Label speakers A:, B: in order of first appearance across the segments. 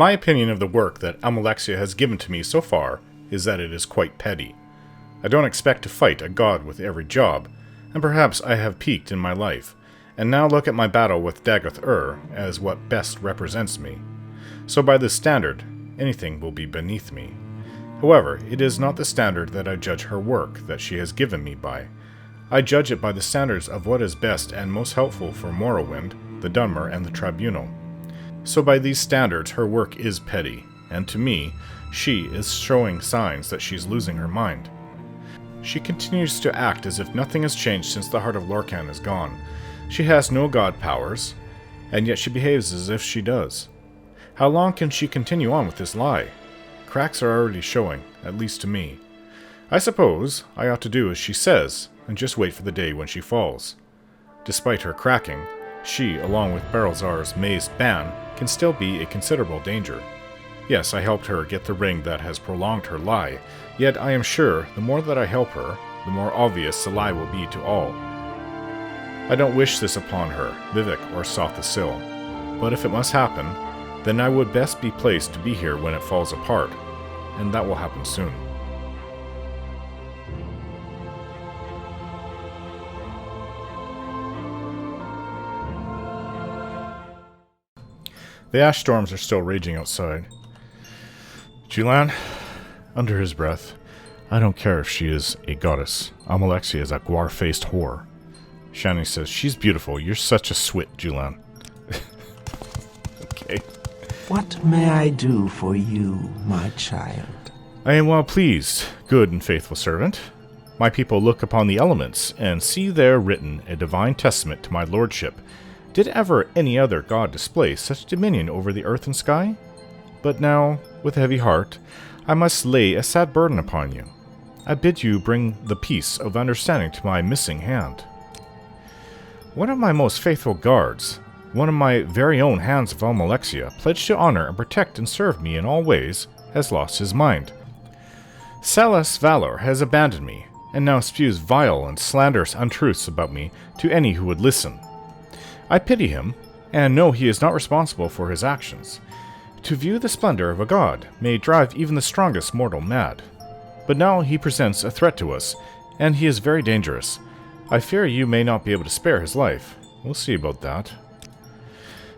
A: My opinion of the work that Almalexia has given to me so far is that it is quite petty. I don't expect to fight a god with every job, and perhaps I have peaked in my life, and now look at my battle with Dagoth-Ur as what best represents me. So by this standard, anything will be beneath me. However, it is not the standard that I judge her work that she has given me by. I judge it by the standards of what is best and most helpful for Morrowind, the Dunmer, and the Tribunal. So by these standards, her work is petty, and to me, she is showing signs that she's losing her mind. She continues to act as if nothing has changed since the heart of Lorkhan is gone. She has no god powers, and yet she behaves as if she does. How long can she continue on with this lie? Cracks are already showing, at least to me. I suppose I ought to do as she says, and just wait for the day when she falls. Despite her cracking, she, along with Barrelzar's mazed ban, can still be a considerable danger. Yes, I helped her get the ring that has prolonged her lie, yet I am sure the more that I help her, the more obvious the lie will be to all. I don't wish this upon her, Vivec or Sotha but if it must happen, then I would best be placed to be here when it falls apart, and that will happen soon. The ash storms are still raging outside. Julan, under his breath, I don't care if she is a goddess. Almalexia is a guar-faced whore. Shani says, she's beautiful. You're such a swit, Julan. Okay.
B: What may I do for you, my child?
A: I am well pleased, good and faithful servant. My people look upon the elements, and see there written a divine testament to my lordship. Did ever any other god display such dominion over the earth and sky? But now, with a heavy heart, I must lay a sad burden upon you. I bid you bring the peace of understanding to my missing hand. One of my most faithful guards, one of my very own hands of Almalexia, pledged to honor and protect and serve me in all ways, has lost his mind. Salas Valor has abandoned me, and now spews vile and slanderous untruths about me to any who would listen. I pity him, and know he is not responsible for his actions. To view the splendor of a god may drive even the strongest mortal mad. But now he presents a threat to us, and he is very dangerous. I fear you may not be able to spare his life. We'll see about that.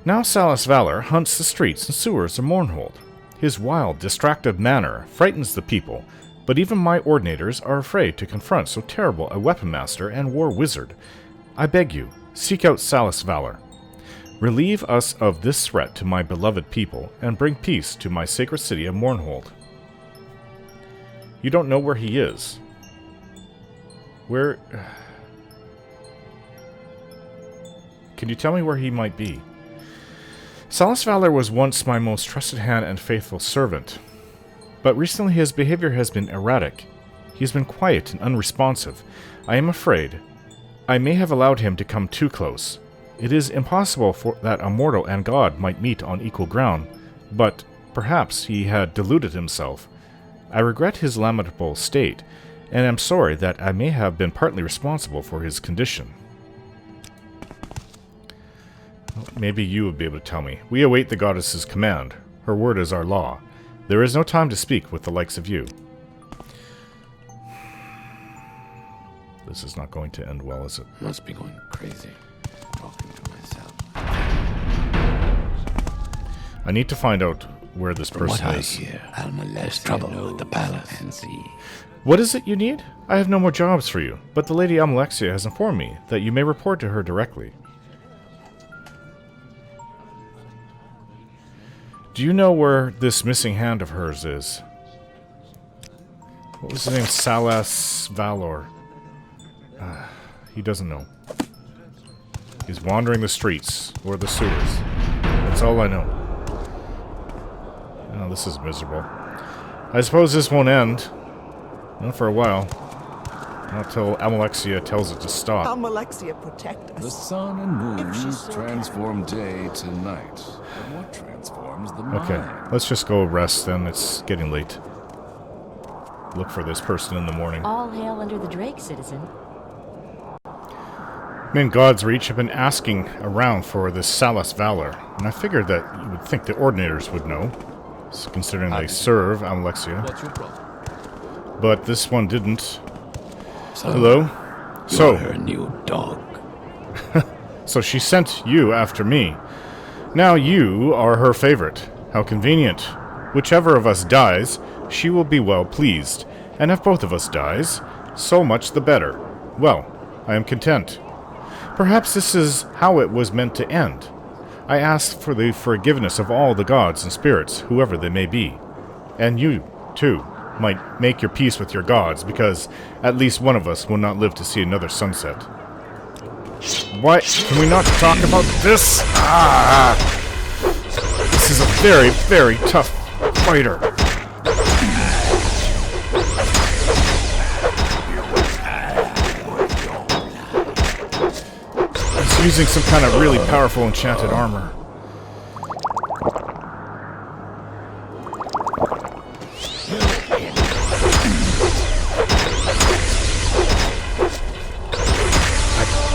A: Now Salas Valor hunts the streets and sewers of Mournhold. His wild, distracted manner frightens the people, but even my ordinators are afraid to confront so terrible a weapon master and war wizard. I beg you, seek out Salas Valor. Relieve us of this threat to my beloved people, and bring peace to my sacred city of Mournhold. You don't know where he is. Where... Can you tell me where he might be? Salas Valor was once my most trusted hand and faithful servant, but recently his behavior has been erratic. He has been quiet and unresponsive. I am afraid I may have allowed him to come too close. It is impossible that a mortal and god might meet on equal ground, but perhaps he had deluded himself. I regret his lamentable state, and am sorry that I may have been partly responsible for his condition. Maybe you would be able to tell me. We await the goddess's command. Her word is our law. There is no time to speak with the likes of you. This is not going to end well, is it?
C: Must be going crazy. Talking to myself.
A: I need to find out where this person
C: What I
A: is.
C: hear, there's trouble at the palace. And see.
A: What is it you need? I have no more jobs for you, but the Lady Almalexia has informed me that you may report to her directly. Do you know where this missing hand of hers is? What was his name? Salas Valor. He doesn't know. He's wandering the streets or the sewers. That's all I know. Oh, this is miserable. I suppose this won't end. Not for a while. Not till Almalexia tells it to stop.
D: Almalexia, protect us.
E: The sun and
D: If she's
E: moon
D: so
E: transform day to night. But what transforms the mind?
A: Okay, let's just go rest then. It's getting late. Look for this person in the morning.
F: All hail under the Drake, citizen.
A: Men Gods Reach have been asking around for this Salas Valor, and I figured that you would think the Ordinators would know. considering they serve Almalexia.
E: What's your problem?
A: But this one didn't.
C: So,
A: Hello?
C: You're her new dog.
A: So she sent you after me. Now you are her favorite. How convenient. Whichever of us dies, she will be well pleased. And if both of us dies, so much the better. Well, I am content. Perhaps this is how it was meant to end. I ask for the forgiveness of all the gods and spirits, whoever they may be. And you, too, might make your peace with your gods, because at least one of us will not live to see another sunset. Why can we not talk about this? This is a very, very tough fighter. He's using some kind of really powerful enchanted armor.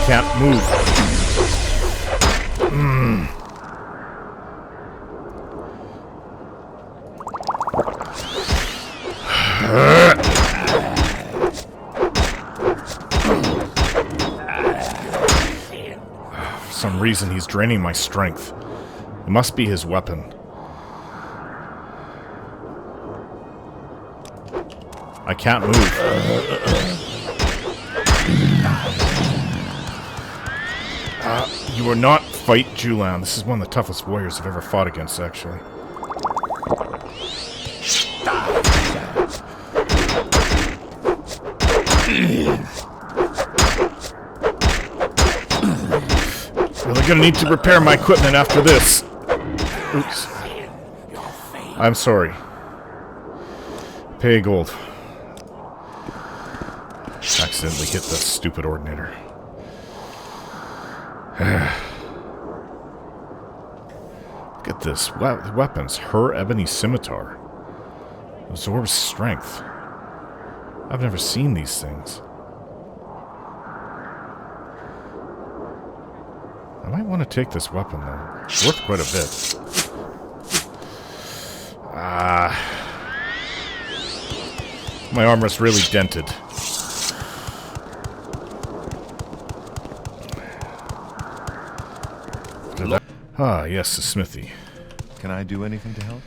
A: Can't move. For some reason, he's draining my strength. It must be his weapon. I can't move. You will not fight Julan. This is one of the toughest warriors I've ever fought against, actually. Really gonna need to repair my equipment after this. Oops. I'm sorry. Pay gold. Accidentally hit the stupid ordinator. Look at this. Weapons. Her ebony scimitar. Absorbs strength. I've never seen these things. I might want to take this weapon, though. It's worth quite a bit. My armor's really dented. Ah, yes, the smithy.
E: Can I do anything to help?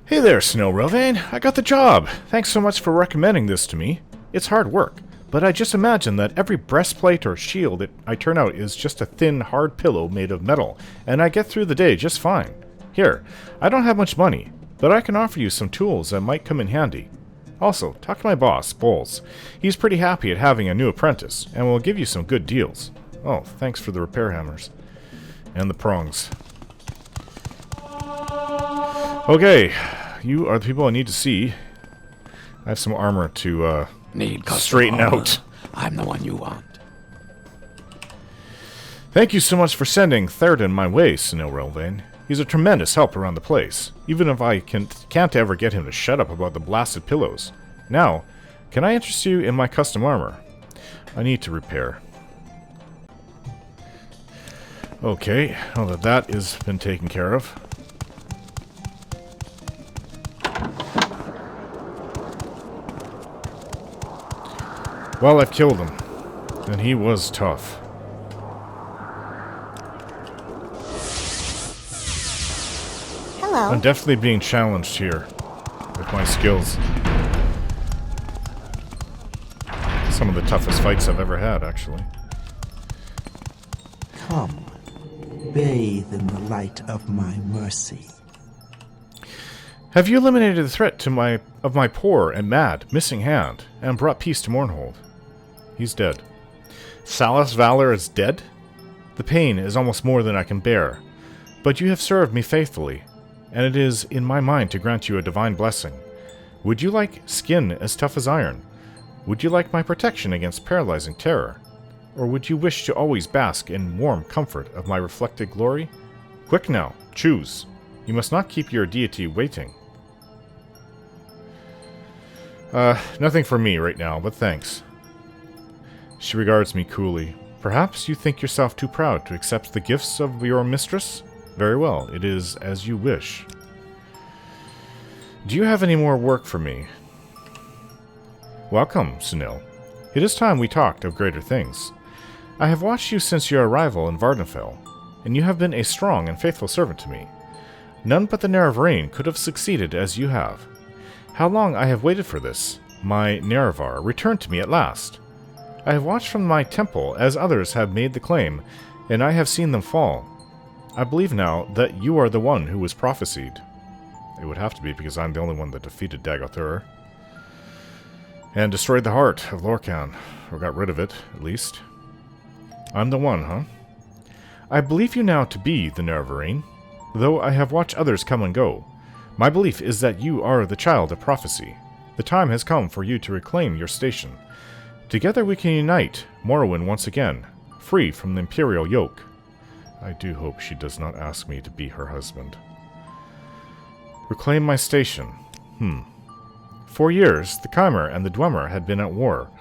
A: Hey there, Snow Relvain. I got the job. Thanks so much for recommending this to me. It's hard work, but I just imagine that every breastplate or shield that I turn out is just a thin, hard pillow made of metal, and I get through the day just fine. Here, I don't have much money, but I can offer you some tools that might come in handy. Also, talk to my boss, Bowles. He's pretty happy at having a new apprentice, and will give you some good deals. Oh, thanks for the repair hammers. And the prongs. Okay, you are the people I need to see. I have some armor to straighten out.
C: I'm the one you want.
A: Thank you so much for sending Theoden my way, Snow Relvain. He's a tremendous help around the place, even if I can't ever get him to shut up about the blasted pillows. Now, can I interest you in my custom armor? I need to repair. Okay, now that that has been taken care of. Well, I've killed him, and he was tough.
F: Hello.
A: I'm definitely being challenged here with my skills. Some of the toughest fights I've ever had, actually.
B: Come, bathe in the light of my mercy.
A: Have you eliminated the threat of my poor and mad missing hand, and brought peace to Mournhold? He's dead. Salus Valor is dead? The pain is almost more than I can bear, but you have served me faithfully, and it is in my mind to grant you a divine blessing. Would you like skin as tough as iron? Would you like my protection against paralyzing terror? Or would you wish to always bask in warm comfort of my reflected glory? Quick now, choose. You must not keep your deity waiting. Nothing for me right now, but thanks. She regards me coolly. Perhaps you think yourself too proud to accept the gifts of your mistress? Very well, it is as you wish. Do you have any more work for me? Welcome, Sunil. It is time we talked of greater things. I have watched you since your arrival in Vardenfell, and you have been a strong and faithful servant to me. None but the Nerevarine could have succeeded as you have. How long I have waited for this, my Nerevar, returned to me at last. I have watched from my temple as others have made the claim, and I have seen them fall. I believe now that you are the one who was prophesied. It would have to be, because I'm the only one that defeated Dagothur. And destroyed the heart of Lorcan, or got rid of it, at least. I'm the one, huh? I believe you now to be the Nerevarine, though I have watched others come and go. My belief is that you are the child of prophecy. The time has come for you to reclaim your station. Together we can unite Morrowind once again, free from the Imperial yoke. I do hope she does not ask me to be her husband. Reclaim my station. For years, the Chimer and the Dwemer had been at war.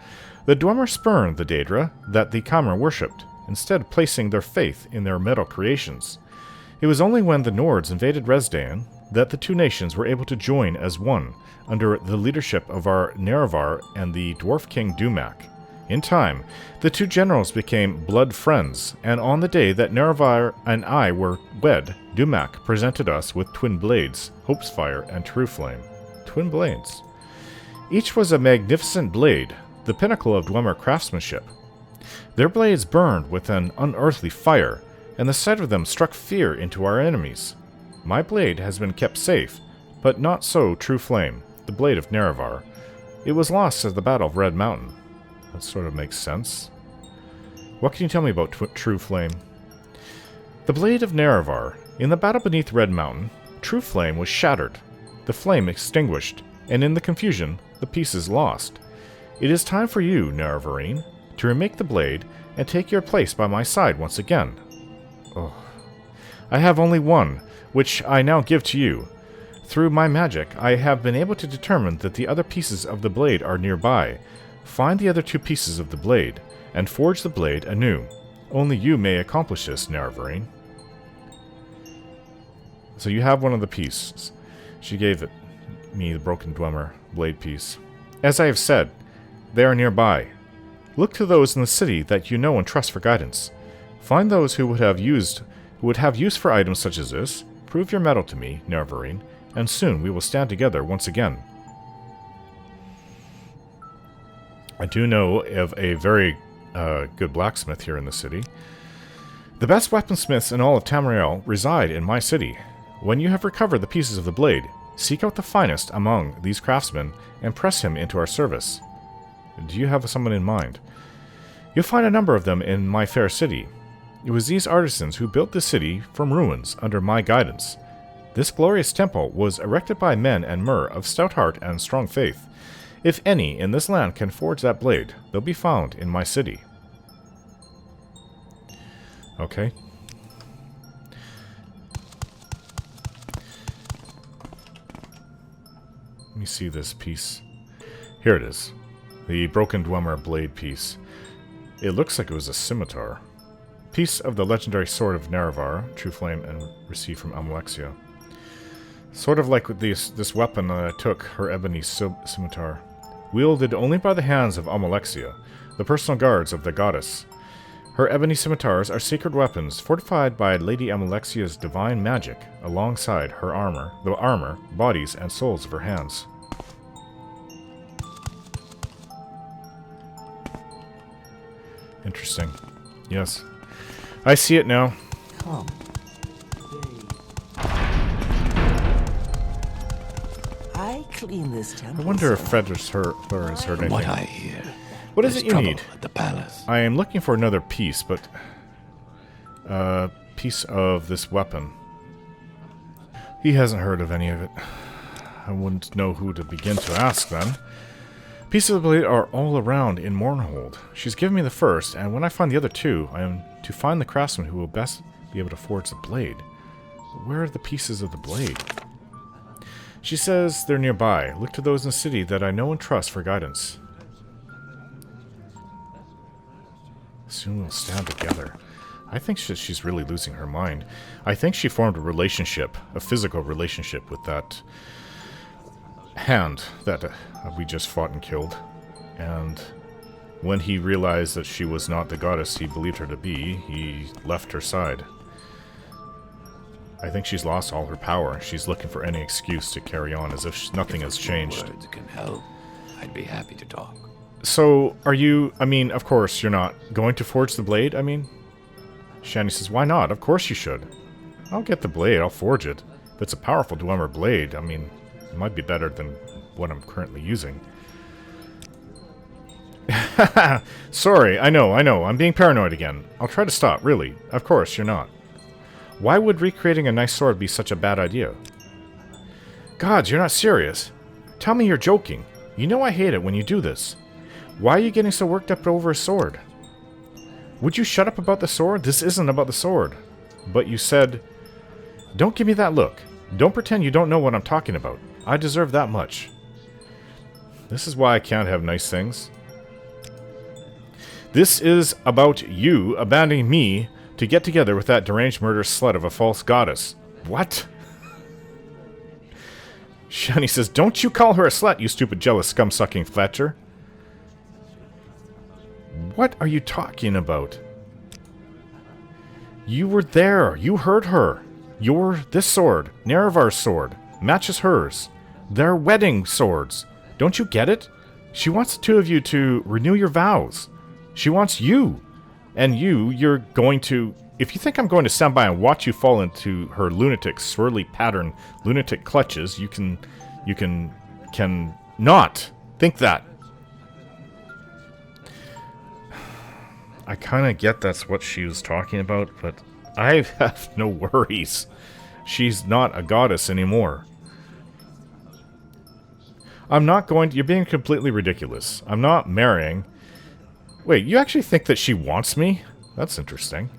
A: The Dwemer spurned the Daedra that the Chimer worshipped, instead placing their faith in their metal creations. It was only when the Nords invaded Resdayn that the two nations were able to join as one, under the leadership of our Nerevar and the Dwarf King Dumak. In time, the two generals became blood friends, and on the day that Nerevar and I were wed, Dumak presented us with twin blades, Hope's Fire and True Flame. Twin blades. Each was a magnificent blade, the pinnacle of Dwemer craftsmanship. Their blades burned with an unearthly fire, and the sight of them struck fear into our enemies. My blade has been kept safe, but not so True Flame, the blade of Nerevar. It was lost at the Battle of Red Mountain. That sort of makes sense. What can you tell me about True Flame? The blade of Nerevar. In the battle beneath Red Mountain, True Flame was shattered, the flame extinguished, and in the confusion, the pieces lost. It is time for you, Nerevarine, to remake the blade and take your place by my side once again. Oh. I have only one, which I now give to you. Through my magic, I have been able to determine that the other pieces of the blade are nearby. Find the other two pieces of the blade, and forge the blade anew. Only you may accomplish this, Nerevarine. So you have one of the pieces. She gave me the broken Dwemer blade piece. As I have said, they are nearby. Look to those in the city that you know and trust for guidance. Find those who would have use for items such as this. Prove your mettle to me, Nerevarine, and soon we will stand together once again. I do know of a very good blacksmith here in the city. The best weaponsmiths in all of Tamriel reside in my city. When you have recovered the pieces of the blade, seek out the finest among these craftsmen and press him into our service. Do you have someone in mind? You'll find a number of them in my fair city. It was these artisans who built this city from ruins under my guidance. This glorious temple was erected by men and mer of stout heart and strong faith. If any in this land can forge that blade, they'll be found in my city. Okay. Let me see this piece. Here it is. The broken Dwemer blade piece. It looks like it was a scimitar. Piece of the legendary sword of Nerevar, True Flame, and received from Almalexia. Sort of like with this weapon that I took, her ebony scimitar. Wielded only by the hands of Almalexia, the personal guards of the goddess. Her ebony scimitars are sacred weapons fortified by Lady Almalexia's divine magic, alongside her armor, the armor, bodies, and souls of her hands. Interesting. Yes. I see it now.
B: Come. I clean this temple.
A: I wonder if Frederick has heard anything.
C: What I hear.
A: What is
C: there's
A: it you
C: trouble
A: need?
C: at the palace.
A: I am looking for another piece, but piece of this weapon. He hasn't heard of any of it. I wouldn't know who to begin to ask then. Pieces of the blade are all around in Mournhold. She's given me the first, and when I find the other two, I am to find the craftsman who will best be able to forge the blade. Where are the pieces of the blade? She says they're nearby. Look to those in the city that I know and trust for guidance. Soon we'll stand together. I think she's really losing her mind. I think she formed a relationship, a physical relationship with that hand that we just fought and killed. And when he realized that she was not the goddess he believed her to be, he left her side. I think she's lost all her power. She's looking for any excuse to carry on as if nothing has changed.
C: Words can help. I'd be happy to talk.
A: So, are you... I mean, of course, you're not going to forge the blade, I mean? Shani says, why not? Of course you should. I'll get the blade, I'll forge it. If it's a powerful Dwemer blade, I mean, it might be better than what I'm currently using. Sorry, I know, I'm being paranoid again. I'll try to stop, really. Of course, you're not. Why would recreating a nice sword be such a bad idea? Gods, you're not serious. Tell me you're joking. You know I hate it when you do this. Why are you getting so worked up over a sword? Would you shut up about the sword? This isn't about the sword. But you said... Don't give me that look. Don't pretend you don't know what I'm talking about. I deserve that much. This is why I can't have nice things. This is about you abandoning me to get together with that deranged murderous slut of a false goddess. What? Shani says, don't you call her a slut, you stupid jealous scum-sucking Fletcher. What are you talking about? You were there. You heard her. This sword, Nerevar's sword, matches hers. They're wedding swords. Don't you get it? She wants the two of you to renew your vows. She wants you. And you're going to... If you think I'm going to stand by and watch you fall into her lunatic, swirly pattern, lunatic clutches, you can not think that. I kind of get that's what she was talking about, but I have no worries. She's not a goddess anymore. I'm not going to... You're being completely ridiculous. I'm not marrying... Wait, you actually think that she wants me? That's interesting.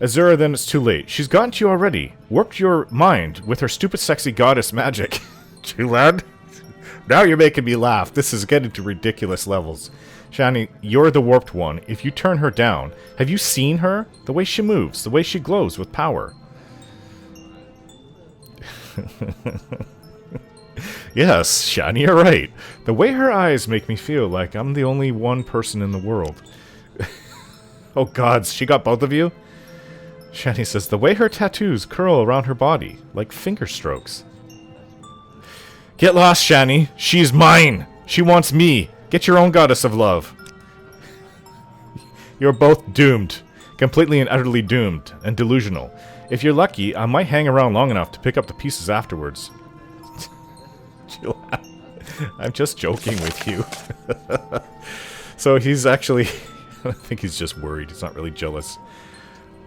A: Azura, then it's too late. She's gotten to you already. Warped your mind with her stupid sexy goddess magic. Too loud? Now you're making me laugh. This is getting to ridiculous levels. Shani, you're the warped one. If you turn her down, have you seen her? The way she moves, the way she glows with power. Yes, Shani, you're right. The way her eyes make me feel like I'm the only one person in the world. Oh gods, she got both of you? Shani says, the way her tattoos curl around her body, like finger strokes. Get lost, Shani. She's mine. She wants me. Get your own goddess of love. You're both doomed. Completely and utterly doomed. And delusional. If you're lucky, I might hang around long enough to pick up the pieces afterwards. I'm just joking with you. So he's actually... I think he's just worried. He's not really jealous.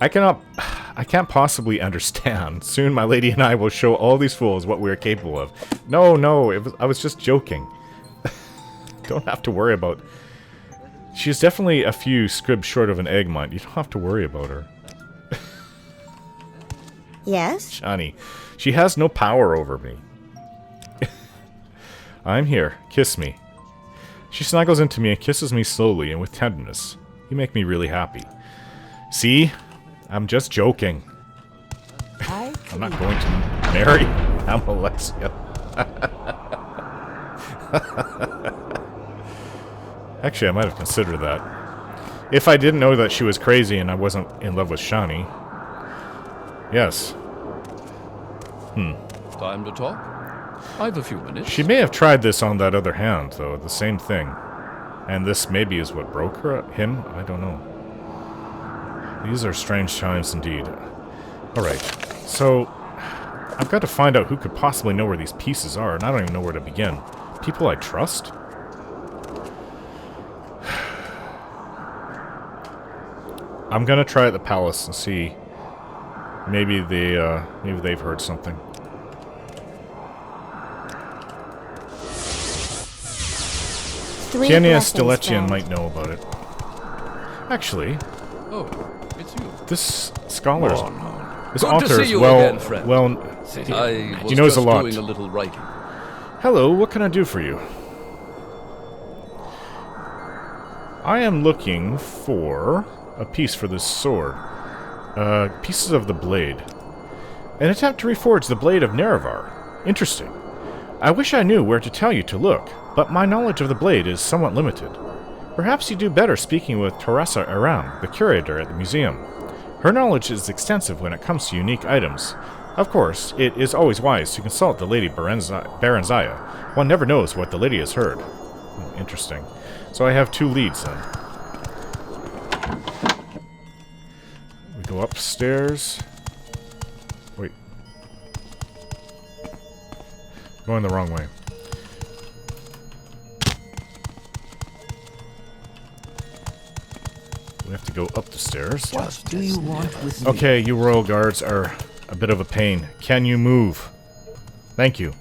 A: I can't possibly understand. Soon my lady and I will show all these fools what we are capable of. No, I was just joking. Don't have to worry about... She's definitely a few scribs short of an egg mite. You don't have to worry about her.
F: Yes?
A: Shani, she has no power over me. I'm here. Kiss me. She snuggles into me and kisses me slowly and with tenderness. You make me really happy. See? I'm just joking. I'm not going to marry Almalexia. Actually, I might have considered that. If I didn't know that she was crazy and I wasn't in love with Shani. Yes.
E: Time to talk? I've a few minutes.
A: She may have tried this on that other hand, though. The same thing. And this maybe is what broke him? I don't know. These are strange times indeed. Alright, so I've got to find out who could possibly know where these pieces are, and I don't even know where to begin. People I trust? I'm gonna try at the palace and see. Maybe they've heard something. Kenya Stiletian might know about it. Actually,
E: Oh, it's you.
A: this scholar's...
C: Mournhold.
A: This
C: Good to
A: author
C: see
A: is
C: you
A: well...
C: again, friend.
A: He knows a lot.
E: Doing a little writing.
A: Hello, what can I do for you? I am looking for a piece for this sword. Pieces of the blade. An attempt to reforge the blade of Nerevar. Interesting. I wish I knew where to tell you to look, but my knowledge of the blade is somewhat limited. Perhaps you do better speaking with Teresa Aram, the curator at the museum. Her knowledge is extensive when it comes to unique items. Of course, it is always wise to consult the Lady Baranzaya. One never knows what the lady has heard. Interesting. So I have 2 leads then. We go upstairs. Wait. Going the wrong way. We have to go up the stairs.
B: What do you want with me?
A: Okay, you royal guards are a bit of a pain. Can you move? Thank you.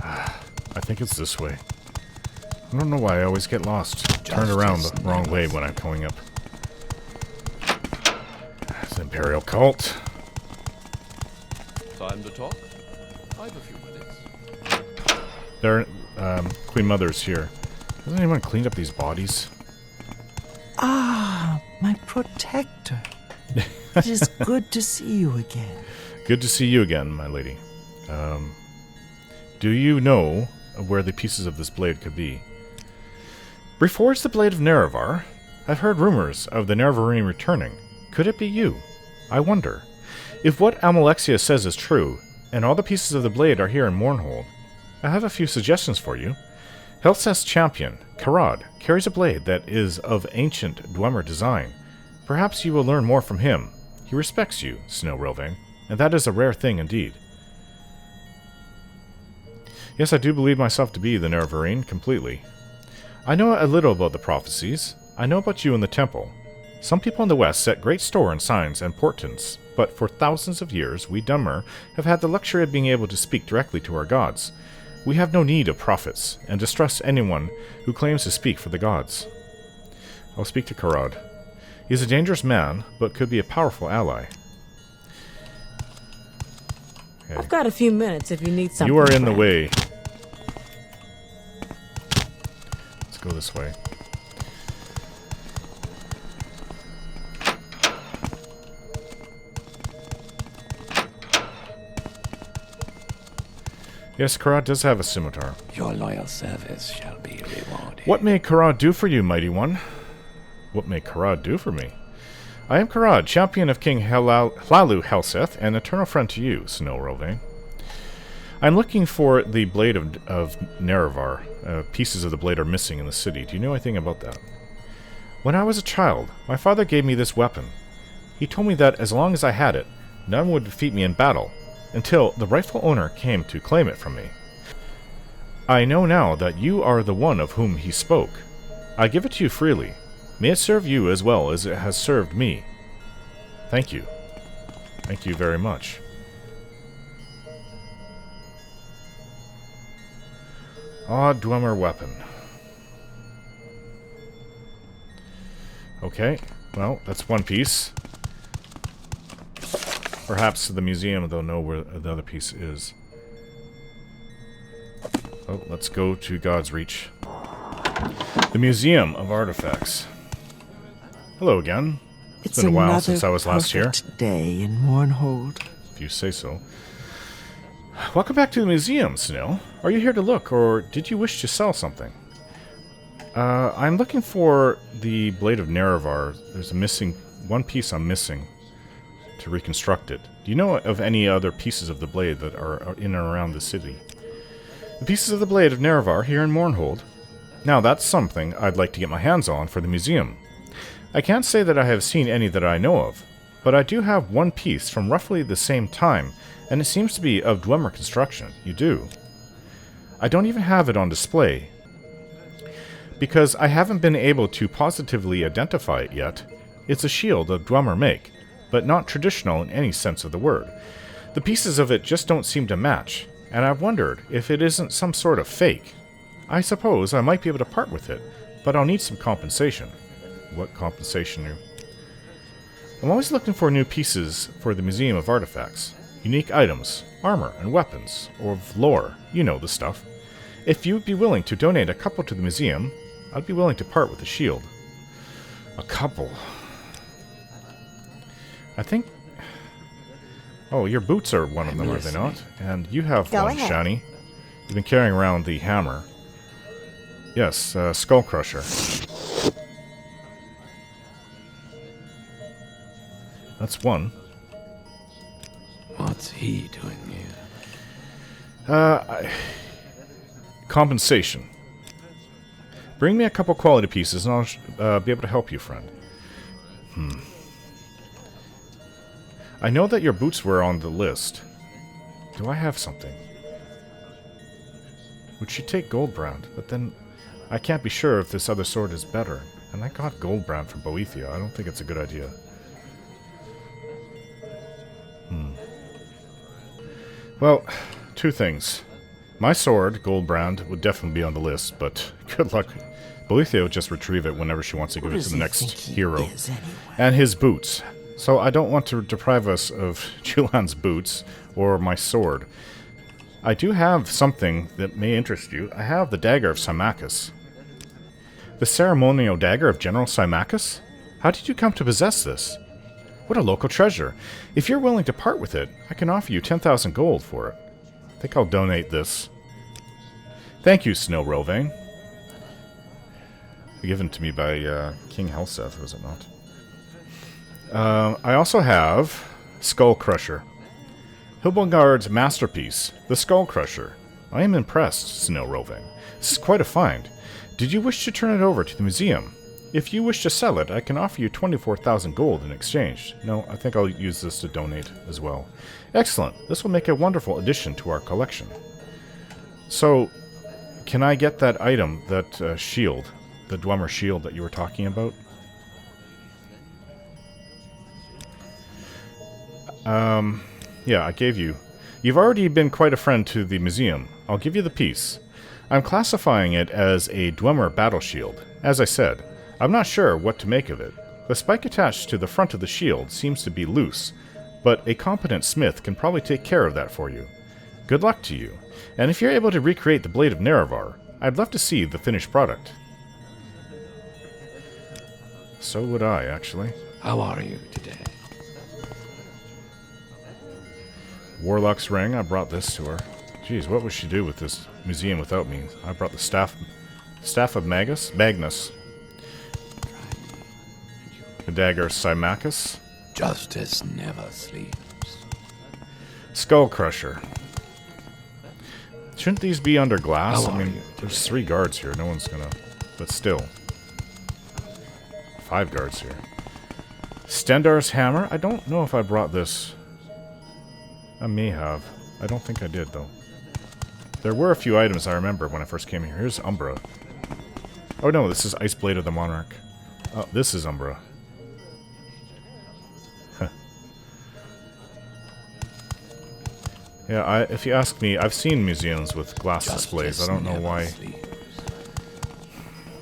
A: I think it's this way. I don't know why I always get lost. Turned around the wrong way when I'm going up. It's an Imperial cult.
E: Time to talk? I have a few minutes.
A: There, Queen Mother's here. Hasn't anyone cleaned up these bodies?
B: Ah, my protector. It is good to see you again.
A: Good to see you again, my lady. Do you know where the pieces of this blade could be? Reforge the blade of Nerevar? I've heard rumors of the Nerevarine returning. Could it be you? I wonder. If what Almalexia says is true, and all the pieces of the blade are here in Mournhold, I have a few suggestions for you. Helseth's champion, Karad, carries a blade that is of ancient Dwemer design. Perhaps you will learn more from him. He respects you, Snow Roving, and that is a rare thing indeed. Yes, I do believe myself to be the Nerevarine, completely. I know a little about the prophecies. I know about you in the temple. Some people in the West set great store on signs and portents, but for thousands of years, we Dwemer have had the luxury of being able to speak directly to our gods. We have no need of prophets, and distrust anyone who claims to speak for the gods. I'll speak to Karad. He is a dangerous man, but could be a powerful ally. Okay.
D: I've got a few minutes if you need something.
A: You are in the way. Let's go this way. Yes, Karad does have a scimitar.
C: Your loyal service shall be rewarded.
A: What may Karad do for you, mighty one? What may Karad do for me? I am Karad, champion of King Hlalu Helseth, and eternal friend to you, Snow Roving. I am looking for the blade of Nerevar. Pieces of the blade are missing in the city. Do you know anything about that? When I was a child, my father gave me this weapon. He told me that as long as I had it, none would defeat me in battle, until the rightful owner came to claim it from me. I know now that you are the one of whom he spoke. I give it to you freely. May it serve you as well as it has served me. Thank you. Thank you very much. Odd Dwemer weapon. Okay, well, that's one piece. Perhaps the museum, they'll know where the other piece is. Oh, let's go to God's Reach. The Museum of Artifacts. Hello again. It's been a while since I was last here.
B: Day in Mournhold.
A: If you say so. Welcome back to the museum, Snow. Are you here to look, or did you wish to sell something? I'm looking for the Blade of Nerevar. There's one piece I'm missing to reconstruct it. Do you know of any other pieces of the blade that are in and around the city? The pieces of the Blade of Nerevar here in Mournhold. Now that's something I'd like to get my hands on for the museum. I can't say that I have seen any that I know of, but I do have one piece from roughly the same time, and it seems to be of Dwemer construction. You do. I don't even have it on display, because I haven't been able to positively identify it yet. It's a shield of Dwemer make, but not traditional in any sense of the word. The pieces of it just don't seem to match, and I've wondered if it isn't some sort of fake. I suppose I might be able to part with it, but I'll need some compensation. What compensation? I'm always looking for new pieces for the Museum of Artifacts. Unique items, armor and weapons, or of lore, you know the stuff. If you'd be willing to donate a couple to the museum, I'd be willing to part with the shield. A couple. I think... Oh, your boots are one of them, are they not? And you have
F: Go
A: one,
F: ahead.
A: Shani. You've been carrying around the hammer. Yes, Skull Crusher. That's one.
C: What's he doing here?
A: Compensation. Bring me a couple quality pieces and I'll be able to help you, friend. I know that your boots were on the list. Do I have something? Would she take Goldbrand? But then I can't be sure if this other sword is better. And I got Goldbrand from Boethia. I don't think it's a good idea. Well, two things. My sword, Goldbrand, would definitely be on the list, but good luck. Boethia would just retrieve it whenever she wants to give it to the next hero. And his boots. So I don't want to deprive us of Julan's boots or my sword. I do have something that may interest you. I have the dagger of Symmachus. The ceremonial dagger of General Symmachus? How did you come to possess this? What a local treasure. If you're willing to part with it, I can offer you 10,000 gold for it. I think I'll donate this. Thank you, Snow Rovane. Given to me by King Helseth, was it not? I also have Skull Crusher. Hilbongard's masterpiece, the Skull Crusher. I am impressed, Snow Roving. This is quite a find. Did you wish to turn it over to the museum? If you wish to sell it, I can offer you 24,000 gold in exchange. No, I think I'll use this to donate as well. Excellent. This will make a wonderful addition to our collection. So, can I get that item, that shield, the Dwemer shield that you were talking about? Yeah, I gave you. You've already been quite a friend to the museum. I'll give you the piece. I'm classifying it as a Dwemer battle shield. As I said, I'm not sure what to make of it. The spike attached to the front of the shield seems to be loose, but a competent smith can probably take care of that for you. Good luck to you. And if you're able to recreate the Blade of Nerevar, I'd love to see the finished product. So would I, actually.
C: How are you today?
A: Warlock's ring, I brought this to her. Jeez, what would she do with this museum without me? I brought the staff of Magnus. The dagger of Symmachus.
C: Justice never sleeps.
A: Skull Crusher. Shouldn't these be under glass?
C: How
A: I
C: are
A: mean,
C: you
A: there's
C: today?
A: 3 guards here. No one's gonna... But still. 5 guards here. Stendar's hammer? I don't know if I brought this. I may have. I don't think I did, though. There were a few items I remember when I first came here. Here's Umbra. Oh no, this is Ice Blade of the Monarch. Oh, this is Umbra. Huh. Yeah, if you ask me, I've seen museums with glass displays. I don't know why.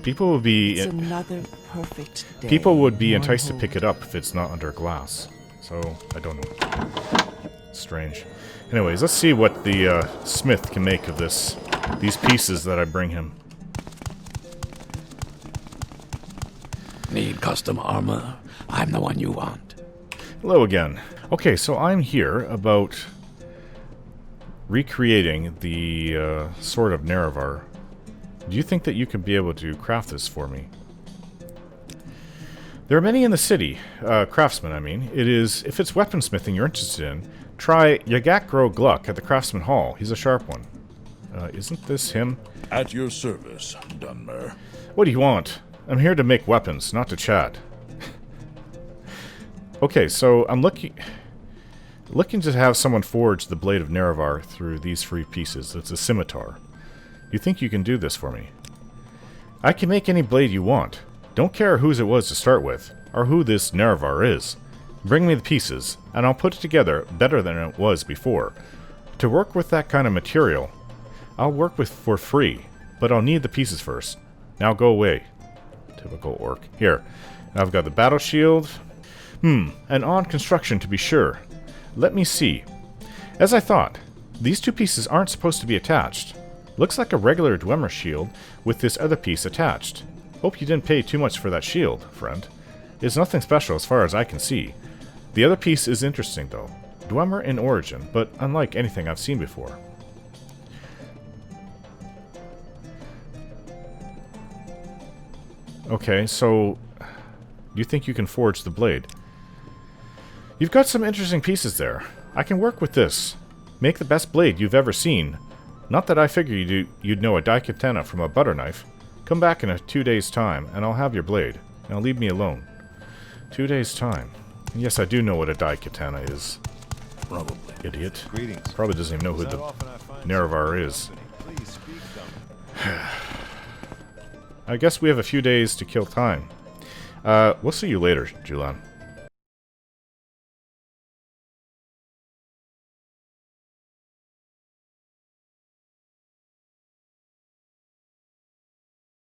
A: People would be...
B: It's another perfect day.
A: People would be enticed to
B: Mournhold.
A: pick it up if it's not under glass. So, I don't know. Strange. Anyways, let's see what the smith can make of these pieces that I bring him.
C: Need custom armor? I'm the one you want.
A: Hello again. Okay, so I'm here about recreating the Sword of Nerevar. Do you think that you could be able to craft this for me? There are many in the city, craftsmen I mean. If it's weaponsmithing you're interested in, try gro-Gluk at the Craftsman Hall. He's a sharp one. Isn't this him?
E: At your service, Dunmer.
A: What do you want? I'm here to make weapons, not to chat. Okay, so I'm looking to have someone forge the Blade of Nerevar through these 3 pieces. It's a scimitar. You think you can do this for me? I can make any blade you want. Don't care whose it was to start with, or who this Nerevar is. Bring me the pieces, and I'll put it together better than it was before. To work with that kind of material, I'll work with for free, but I'll need the pieces first. Now go away. Typical orc. Here, I've got the battle shield. An odd construction to be sure. Let me see. As I thought, these 2 pieces aren't supposed to be attached. Looks like a regular Dwemer shield with this other piece attached. Hope you didn't pay too much for that shield, friend. It's nothing special as far as I can see. The other piece is interesting, though. Dwemer in origin, but unlike anything I've seen before. Okay, so do you think you can forge the blade? You've got some interesting pieces there. I can work with this. Make the best blade you've ever seen. Not that I figure you'd know a daikatana from a butter knife. Come back in 2 days' time, and I'll have your blade. Now leave me alone. 2 days' time. Yes, I do know what a daikatana is.
E: Probably.
A: Idiot.
E: Greetings.
A: Probably doesn't even know who the Nerevar is.
E: Please speak them.
A: I guess we have a few days to kill time. We'll see you later, Julan.